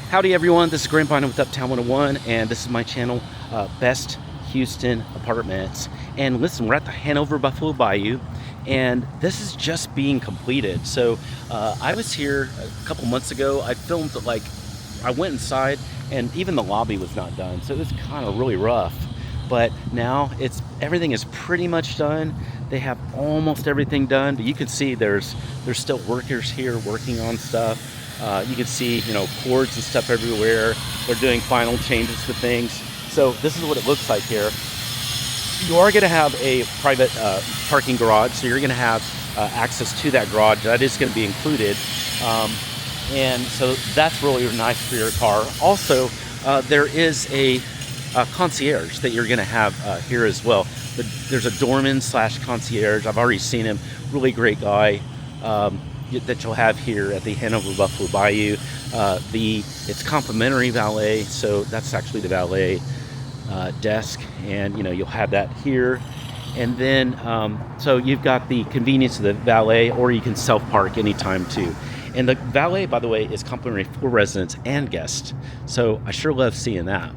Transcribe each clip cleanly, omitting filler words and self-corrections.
Howdy everyone, this is Grandpa with Uptown 101, and this is my channel, Best Houston Apartments. And listen, we're at the Hanover Buffalo Bayou, and this is just being completed. So I was here a couple months ago. I filmed I went inside, and even the lobby was not done, so it was kind of really rough. But now everything is pretty much done. They have almost everything done, but you can see there's still workers here working on stuff. You can see, cords and stuff everywhere. They're doing final changes to things. So this is what it looks like here. You are going to have a private parking garage, so you're going to have access to that garage. That is going to be included. And so that's really nice for your car. Also, there is a concierge that you're going to have here as well. There's a doorman / concierge. I've already seen him. Really great guy. That you'll have here at the Hanover Buffalo Bayou. It's complimentary valet, so that's actually the valet desk, and you'll have that here. And then so you've got the convenience of the valet, or you can self-park anytime too. And the valet, by the way, is complimentary for residents and guests, so I sure love seeing that.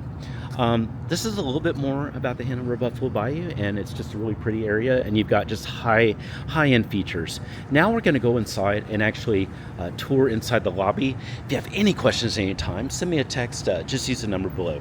This is a little bit more about the Hanover Buffalo Bayou, and it's just a really pretty area, and you've got just high-end features. Now we're going to go inside and actually tour inside the lobby. If you have any questions at any time, send me a text. Just use the number below.